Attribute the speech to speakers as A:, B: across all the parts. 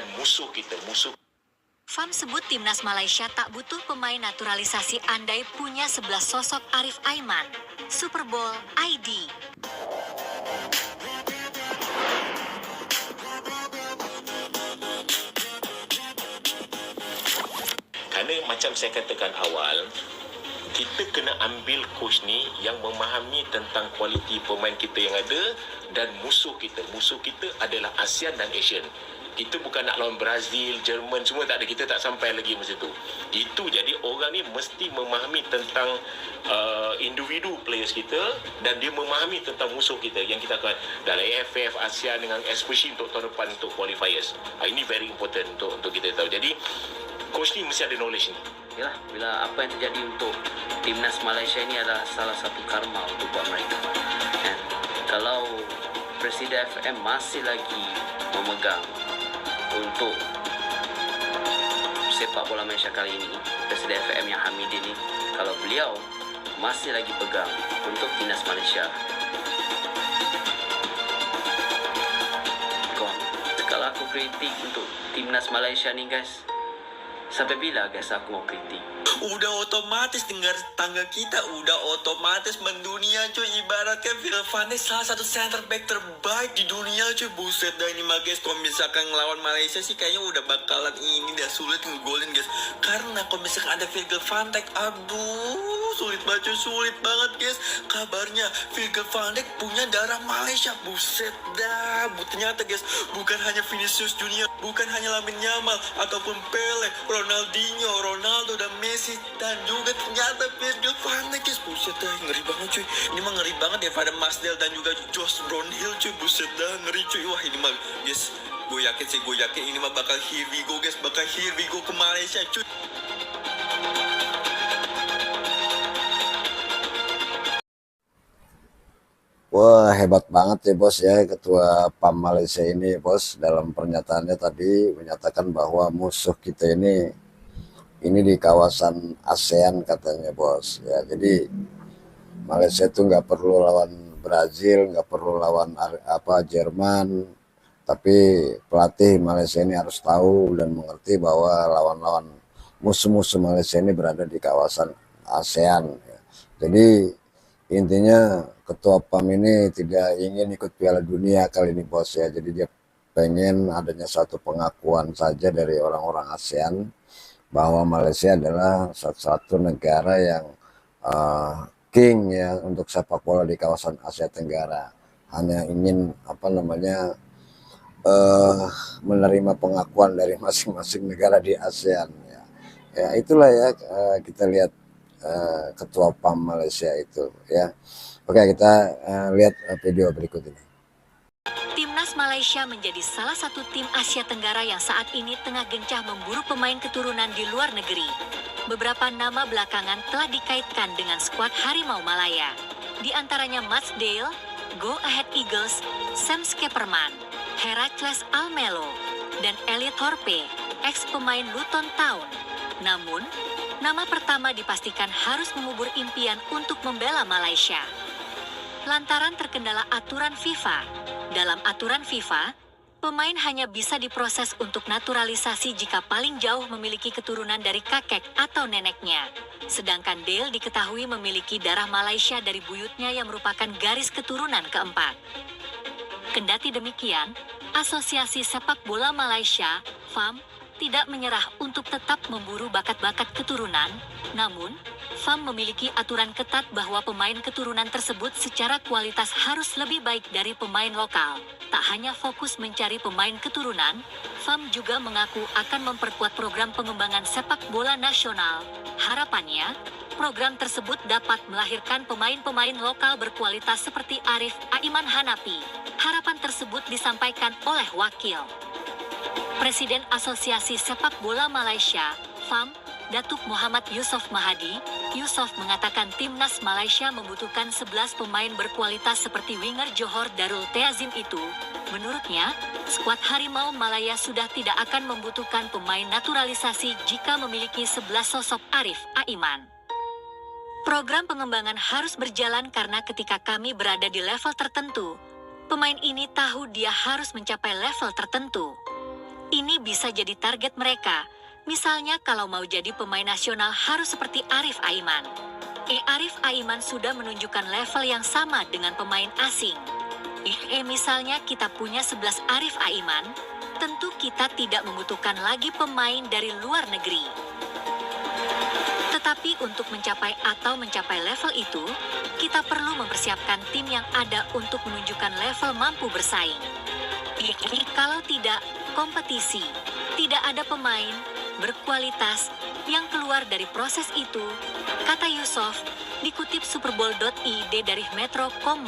A: dan musuh kita,
B: Fam sebut timnas Malaysia tak butuh pemain naturalisasi andai punya 11 sosok Arif Aiman. Super Bowl ID.
A: Kerana macam saya katakan awal, kita kena ambil coach ni yang memahami tentang kualiti pemain kita yang ada dan musuh kita. Musuh kita adalah ASEAN dan Asian. Kita bukan nak lawan Brazil, Jerman, semua tak ada. Kita tak sampai lagi masa tu. Itu jadi orang ni mesti memahami tentang individu players kita dan dia memahami tentang musuh kita yang kita akan dalam AFF, ASEAN dengan especially untuk tahun depan untuk qualifiers. Ini very important untuk kita tahu. Jadi coach ni mesti ada knowledge ni.
C: Yalah, bila apa yang terjadi untuk timnas Malaysia ini adalah salah satu karma untuk buat mereka. Dan kalau Presiden FM masih lagi memegang untuk sepak bola Malaysia kali ini, Presiden FM yang Hamidin ini, kalau beliau masih lagi pegang untuk timnas Malaysia, kalau aku kritik untuk timnas Malaysia ni guys, sampai bila guys aku mau kritik?
D: Udah otomatis dengar tangga kita, udah otomatis mendunia cuy. Ibaratkan Phil Van Dijk salah satu center back terbaik di dunia cuy. Buset dah ini mah guys. Kalau misalkan ngelawan Malaysia sih kayaknya udah bakalan ini dah sulit ngegolin guys. Karena kalau misalkan ada Phil Van Dijk, aduh sulit banget cuy, sulit banget guys. Kabarnya Phil Van Dijk punya darah Malaysia. Buset dah. Ternyata guys, bukan hanya Vinicius Junior, bukan hanya Lamine Yamal ataupun Pele, Ronaldinho, Ronaldo dan Messi, dan juga ternyata Virgil van Dijk guys. Buset dah, ngeri banget cuy. Ini mah ngeri banget daripada Marcel dan juga Josh Brownhill cuy. Buset dah, ngeri cuy. Wah ini mah guys, gue yakin ini mah bakal here we go guys, bakal here we go ke Malaysia cuy.
E: Wah, hebat banget ya bos ya, Ketua PAM Malaysia ini bos. Dalam pernyataannya tadi menyatakan bahwa musuh kita ini di kawasan ASEAN katanya bos ya. Jadi Malaysia itu nggak perlu lawan Brazil, nggak perlu lawan Jerman, tapi pelatih Malaysia ini harus tahu dan mengerti bahwa lawan-lawan musuh-musuh Malaysia ini berada di kawasan ASEAN ya. Jadi intinya Ketua PAM ini tidak ingin ikut Piala Dunia kali ini bos ya. Jadi dia pengen adanya satu pengakuan saja dari orang-orang ASEAN bahwa Malaysia adalah satu negara yang king ya untuk sepak bola di kawasan Asia Tenggara. Hanya ingin menerima pengakuan dari masing-masing negara di ASEAN ya. Ya itulah ya, kita lihat Ketua PAM Malaysia itu ya. Oke, kita lihat video berikut ini.
B: Timnas Malaysia menjadi salah satu tim Asia Tenggara yang saat ini tengah gencah memburu pemain keturunan di luar negeri. Beberapa nama belakangan telah dikaitkan dengan skuad Harimau Malaya. Di antaranya Mats Dale, Go Ahead Eagles, Sam Skepperman, Heracles Almelo, dan Elliot Thorpe, ex-pemain Luton Town. Namun, nama pertama dipastikan harus mengubur impian untuk membela Malaysia. Lantaran terkendala aturan FIFA. Dalam aturan FIFA, pemain hanya bisa diproses untuk naturalisasi jika paling jauh memiliki keturunan dari kakek atau neneknya. Sedangkan Dale diketahui memiliki darah Malaysia dari buyutnya yang merupakan garis keturunan keempat. Kendati demikian, Asosiasi Sepak Bola Malaysia, FAM, tidak menyerah untuk tetap memburu bakat-bakat keturunan. Namun, FAM memiliki aturan ketat bahwa pemain keturunan tersebut secara kualitas harus lebih baik dari pemain lokal. Tak hanya fokus mencari pemain keturunan, FAM juga mengaku akan memperkuat program pengembangan sepak bola nasional. Harapannya, program tersebut dapat melahirkan pemain-pemain lokal berkualitas seperti Arif Aiman Hanapi. Harapan tersebut disampaikan oleh Wakil Presiden Asosiasi Sepak Bola Malaysia, FAM, Datuk Muhammad Yusof Mahadi. Yusof mengatakan timnas Malaysia membutuhkan 11 pemain berkualitas seperti winger Johor Darul Teazim itu. Menurutnya, skuad Harimau Malaya sudah tidak akan membutuhkan pemain naturalisasi jika memiliki 11 sosok Arif Aiman. Program pengembangan harus berjalan karena ketika kami berada di level tertentu, pemain ini tahu dia harus mencapai level tertentu. Ini bisa jadi target mereka. Misalnya kalau mau jadi pemain nasional harus seperti Arif Aiman. Arif Aiman sudah menunjukkan level yang sama dengan pemain asing. Misalnya kita punya 11 Arif Aiman, tentu kita tidak membutuhkan lagi pemain dari luar negeri. Tetapi untuk mencapai level itu, kita perlu mempersiapkan tim yang ada untuk menunjukkan level mampu bersaing. Kalau tidak, kompetisi, tidak ada pemain berkualitas yang keluar dari proses itu, kata Yusof, dikutip superbowl.id dari Metro.com.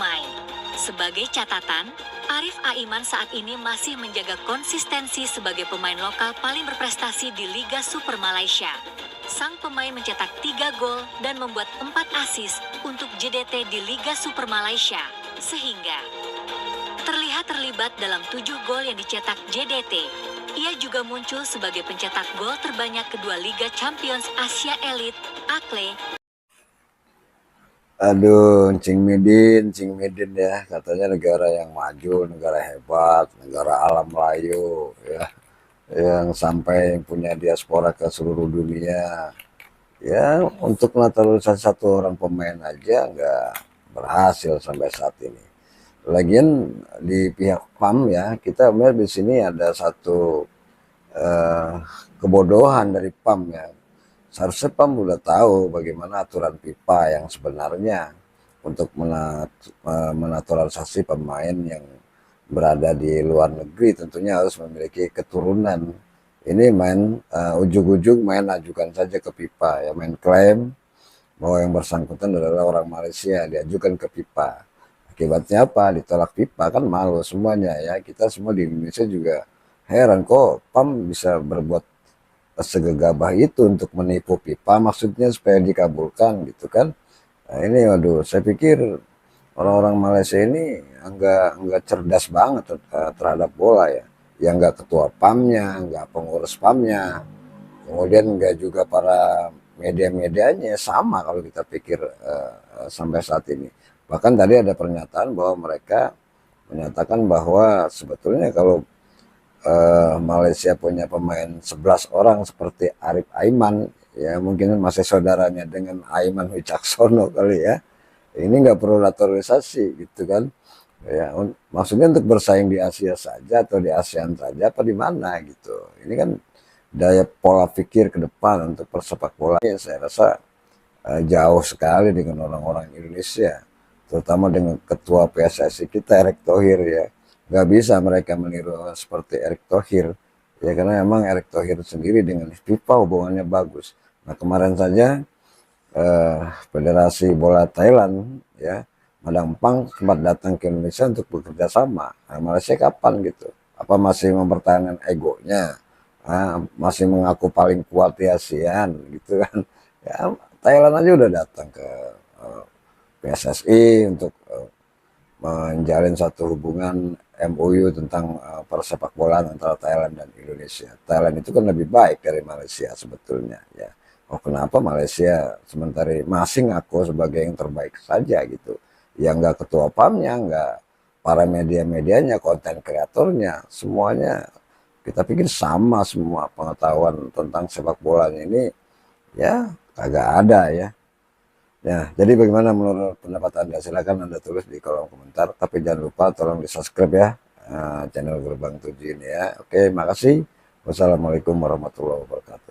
B: Sebagai catatan, Arif Aiman saat ini masih menjaga konsistensi sebagai pemain lokal paling berprestasi di Liga Super Malaysia. Sang pemain mencetak 3 gol dan membuat 4 assist untuk JDT di Liga Super Malaysia, sehingga terlihat terlibat dalam 7 gol yang dicetak JDT. Ia juga muncul sebagai pencetak gol terbanyak kedua Liga Champions Asia Elite, AKLE.
E: Aduh, Cing Midin ya, katanya negara yang maju, negara hebat, negara alam layu ya, yang sampai punya diaspora ke seluruh dunia. Ya, untuk naturalisasi satu orang pemain aja nggak berhasil sampai saat ini. Lagian di pihak PAM ya, kita melihat di sini ada satu kebodohan dari PAM ya. Seharusnya PAM udah tahu bagaimana aturan FIFA yang sebenarnya untuk menaturalisasi pemain yang berada di luar negeri, tentunya harus memiliki keturunan. Ini main ujug-ujug main ajukan saja ke FIFA ya, main klaim bahwa yang bersangkutan adalah orang Malaysia, diajukan ke FIFA. Akibatnya apa? Ditolak FIFA, kan malu semuanya ya. Kita semua di Indonesia juga heran kok PAM bisa berbuat segegabah itu untuk menipu FIFA, maksudnya supaya dikabulkan gitu kan. Nah ini waduh, saya pikir orang-orang Malaysia ini enggak cerdas banget terhadap bola ya. Yang enggak ketua PAM-nya, enggak pengurus PAM-nya, kemudian enggak juga para media-medianya, sama kalau kita pikir sampai saat ini. Bahkan tadi ada pernyataan bahwa mereka menyatakan bahwa sebetulnya kalau Malaysia punya pemain 11 orang seperti Arif Aiman, ya mungkin masih saudaranya dengan Aiman Wicaksono kali ya, ini nggak perlu naturalisasi gitu kan. Ya, maksudnya untuk bersaing di Asia saja atau di ASEAN saja apa di mana gitu. Ini kan daya pola pikir ke depan untuk persepak bola saya rasa jauh sekali dengan orang-orang Indonesia, terutama dengan ketua PSSI kita Erick Thohir ya. Nggak bisa mereka meniru seperti Erick Thohir ya, karena emang Erick Thohir sendiri dengan FIFA hubungannya bagus. Nah kemarin saja Federasi Bola Thailand ya, Madang Pang sempat datang ke Indonesia untuk bekerja sama. Nah, Malaysia kapan gitu? Apa masih mempertahankan egonya? Masih mengaku paling kuat di ASEAN gitu kan? Ya, Thailand aja udah datang ke PSSI untuk menjalin satu hubungan MOU tentang persepak bolaan antara Thailand dan Indonesia. Thailand itu kan lebih baik dari Malaysia sebetulnya ya. Oh kenapa Malaysia sementara masih ngaku sebagai yang terbaik saja gitu? Ya nggak ketua PAM-nya, nggak para media-medianya, konten kreatornya, semuanya kita pikir sama semua pengetahuan tentang sepak bola ini ya kagak ada ya. Ya, jadi bagaimana menurut pendapat Anda? Silakan Anda tulis di kolom komentar. Tapi jangan lupa tolong di subscribe ya channel Gerbang 7 ini ya. Oke, makasih. Wassalamualaikum warahmatullahi wabarakatuh.